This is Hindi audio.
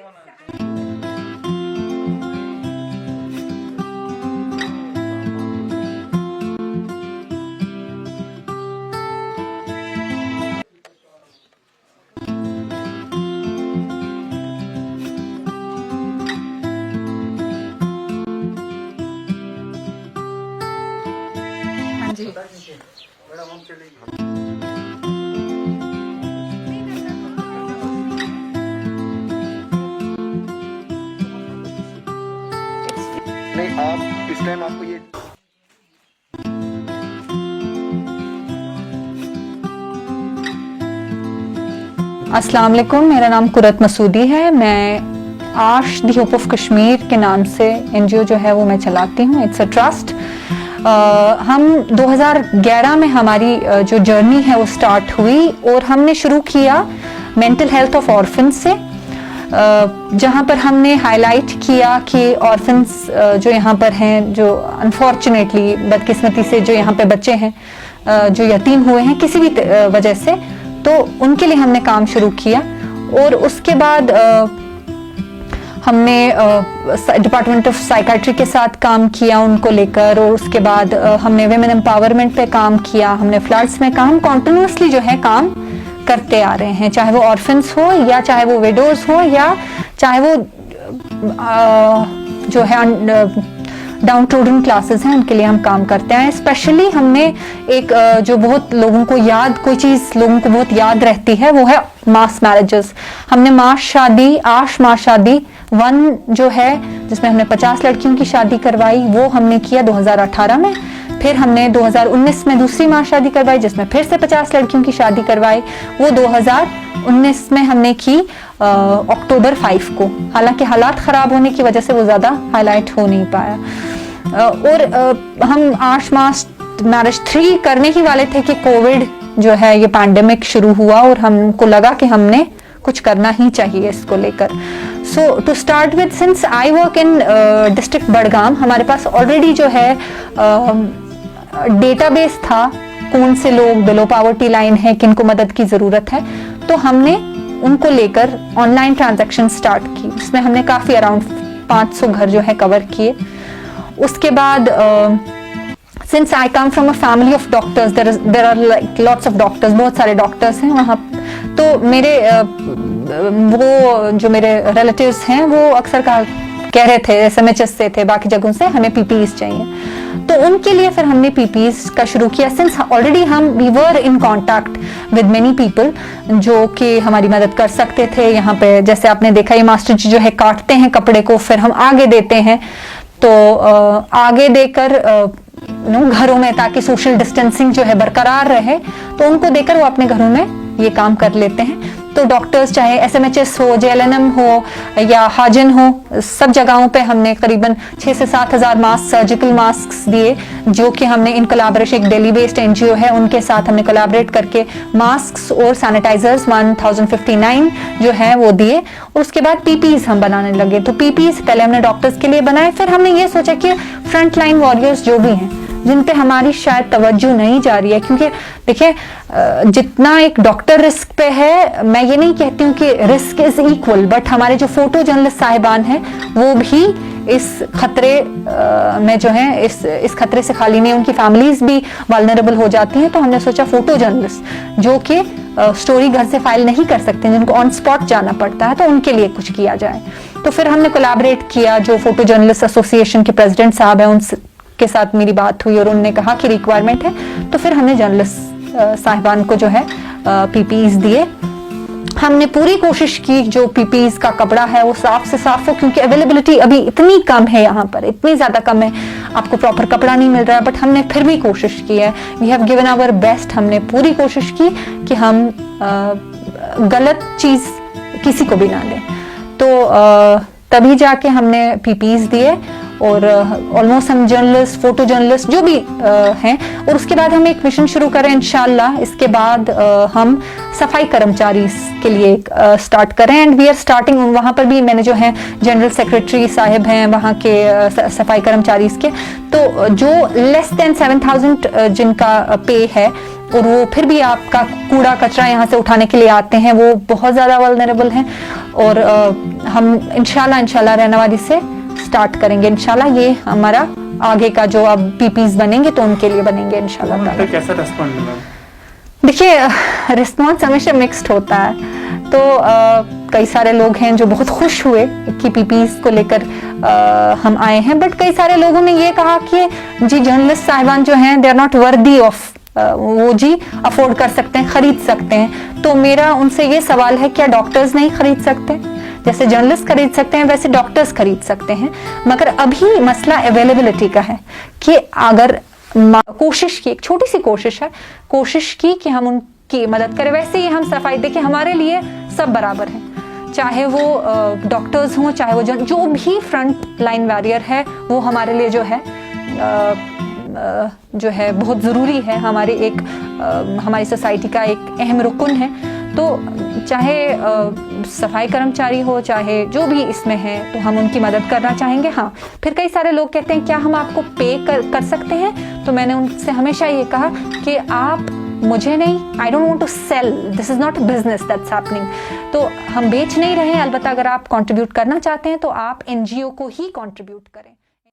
जी नहीं, आप इस टाइम आपको ये अस्सलाम वालेकुम, मेरा नाम कुरत मसूदी है। मैं आश दी होप ऑफ कश्मीर के नाम से एनजीओ जो है वो मैं चलाती हूँ। It's a trust. हम 2011 में हमारी जो जर्नी है वो स्टार्ट हुई और हमने शुरू किया मेंटल हेल्थ ऑफ ऑर्फन से, जहाँ पर हमने हाईलाइट किया कि ऑर्फन्स जो यहाँ पर हैं, जो अनफॉर्चुनेटली बदकिस्मती से जो यहाँ पे बच्चे हैं जो यतीम हुए हैं किसी भी वजह से, तो उनके लिए हमने काम शुरू किया। और उसके बाद हमने डिपार्टमेंट ऑफ साइकाट्री के साथ काम किया उनको लेकर, और उसके बाद हमने वेमेन एम्पावरमेंट पे काम किया, हमने फ्लड्स में काम कंटिन्यूसली जो है काम करते आ रहे हैं, चाहे वो ऑर्फन्स हो या चाहे वो विडोज हो या चाहे वो जो है डाउन ट्रोडन क्लासेस हैं उनके लिए हम काम करते हैं। स्पेशली हमने एक जो बहुत लोगों को याद, कोई चीज़ लोगों को बहुत याद रहती है, वो है मास मैरिजेस। हमने आश मास शादी 1 जो है जिसमें हमने 50 लड़कियों की शादी करवाई, वो हमने किया 2018 में। फिर हमने 2019 में दूसरी मास शादी करवाई जिसमें फिर से 50 लड़कियों की शादी करवाई, वो 2019 में हमने की अक्टूबर 5 को। हालांकि हालात ख़राब होने की वजह से वो ज़्यादा हाईलाइट हो नहीं पाया। और हम आश मास मैरिज 3 करने ही वाले थे कि कोविड जो है ये पैंडेमिक शुरू हुआ और हमको लगा कि हमने कुछ करना ही चाहिए इसको लेकर। So to start with, since I work in district Budgam, हमारे पास ऑलरेडी जो है डेटाबेस था कौन से लोग बिलो पॉवर्टी लाइन है, किनको मदद की ज़रूरत है, तो हमने उनको लेकर ऑनलाइन ट्रांजैक्शन स्टार्ट की, जिसमें हमने काफ़ी अराउंड 500 घर जो है कवर किए। उसके बाद since I come from a family of doctors, there are like lots of doctors, बहुत सारे डॉक्टर्स हैं वहाँ, तो मेरे वो जो मेरे रिलेटिव्स हैं वो अक्सर कह रहे थे SMHS से थे, बाकी जगहों से हमें PPEs चाहिए, तो उनके लिए फिर हमने PPEs का शुरू किया। Since already we were in contact with many people जो कि हमारी मदद कर सकते थे। यहाँ पे जैसे आपने देखा ये मास्टर जी जो है काटते हैं कपड़े को, फिर हम आगे देते हैं, तो आगे देकर घरों में, ताकि सोशल डिस्टेंसिंग जो है बरकरार रहे, तो उनको देकर वो अपने घरों में ये काम कर लेते हैं। तो डॉक्टर्स चाहे SMHS हो, JLNM हो या हाजिन हो, सब जगहों पे हमने करीबन 6 से 7 हज़ार मास्क, सर्जिकल मास्क दिए, जो कि हमने इन कोलैबोरेशन, एक दिल्ली बेस्ड NGO है उनके साथ हमने कोलैबोरेट करके मास्क और सैनिटाइजर्स 1059 जो है वो दिए। और उसके बाद PPEs हम बनाने लगे। तो PPEs पहले हमने डॉक्टर्स के लिए बनाए, फिर हमने ये सोचा कि फ्रंट लाइन वॉरियर्स जो भी हैं जिन पे हमारी शायद तवज्जो नहीं जा रही है, क्योंकि देखिए जितना एक डॉक्टर रिस्क पे है, मैं ये नहीं कहती हूँ कि रिस्क इज इक्वल, बट हमारे जो फोटो जर्नलिस्ट साहिबान हैं वो भी इस खतरे में जो है इस खतरे से खाली नहीं, उनकी फैमिलीज भी वल्नरेबल हो जाती हैं। तो हमने सोचा फोटो जर्नलिस्ट जो कि स्टोरी घर से फाइल नहीं कर सकते, जिनको ऑन स्पॉट जाना पड़ता है, तो उनके लिए कुछ किया जाए। तो फिर हमने कोलैबोरेट किया, जो फोटो जर्नलिस्ट एसोसिएशन के प्रेसिडेंट साहब हैं उनके साथ मेरी बात हुई और उन्होंने कहा कि रिक्वायरमेंट है, तो फिर हमने जर्नलिस्ट साहिबान को जो है PPEs दिए। हमने पूरी कोशिश की जो PPEs का कपड़ा है वो साफ से साफ हो, क्योंकि अवेलेबिलिटी अभी इतनी कम है, यहाँ पर इतनी ज़्यादा कम है, आपको प्रॉपर कपड़ा नहीं मिल रहा है। बट हमने फिर भी कोशिश की है, we have given our best. हमने पूरी कोशिश की कि हम गलत चीज़ किसी को भी ना दें, तो तभी जाके हमने PPEs दिए। और ऑलमोस्ट हम जर्नलिस्ट, फोटो जर्नलिस्ट जो भी हैं, और उसके बाद हम एक मिशन शुरू करें इंशाल्लाह। इसके बाद हम सफाई कर्मचारी के लिए स्टार्ट करें, एंड वी आर स्टार्टिंग। वहाँ पर भी मैंने जो है जनरल सेक्रेटरी साहिब हैं वहाँ के सफाई कर्मचारी के, तो जो लेस देन 7,000 जिनका पे है और वो फिर भी आपका कूड़ा कचरा यहाँ से उठाने के लिए आते हैं, वो बहुत ज़्यादा वल्नरेबल हैं। और हम इंशाल्लाह रहनावादी से स्टार्ट करेंगे। इंशाल्लाह ये हमारा आगे का जो अब पीपीज बनेंगे तो उनके लिए बनेंगे इंशाल्लाह ताला। कैसा रेस्पॉन्ड मिला? देखिए रिस्पॉन्स हमेशा मिक्स्ड होता है। तो कई सारे लोग हैं जो बहुत खुश हुए कि पीपीज को लेकर हम आए हैं, बट कई सारे लोगों ने ये कहा कि जी जर्नलिस्ट साहिबान जो हैं they are not worthy of, वो जी अफोर्ड कर सकते हैं, खरीद सकते हैं। तो मेरा उनसे ये सवाल है, क्या डॉक्टर्स नहीं खरीद सकते? जैसे जर्नलिस्ट खरीद सकते हैं वैसे डॉक्टर्स खरीद सकते हैं, मगर अभी मसला अवेलेबिलिटी का है कि अगर कोशिश की, एक छोटी सी कोशिश है, कोशिश की कि हम उनकी मदद करें। वैसे ही हम सफाई, देखिए हमारे लिए सब बराबर है, चाहे वो डॉक्टर्स हों, चाहे वो जो भी फ्रंट लाइन वॉरियर है, वो हमारे लिए जो है बहुत ज़रूरी है, हमारी एक हमारी सोसाइटी का एक अहम रुकन है। तो चाहे सफाई कर्मचारी हो, चाहे जो भी इसमें है, तो हम उनकी मदद करना चाहेंगे। हाँ, फिर कई सारे लोग कहते हैं क्या हम आपको पे कर सकते हैं? तो मैंने उनसे हमेशा ये कहा कि आप मुझे नहीं, I don't want to sell, this is not a business that's happening. तो हम बेच नहीं रहे हैं, अलबत्ता अगर आप कंट्रीब्यूट करना चाहते हैं तो आप एनजीओ को ही कंट्रीब्यूट करें।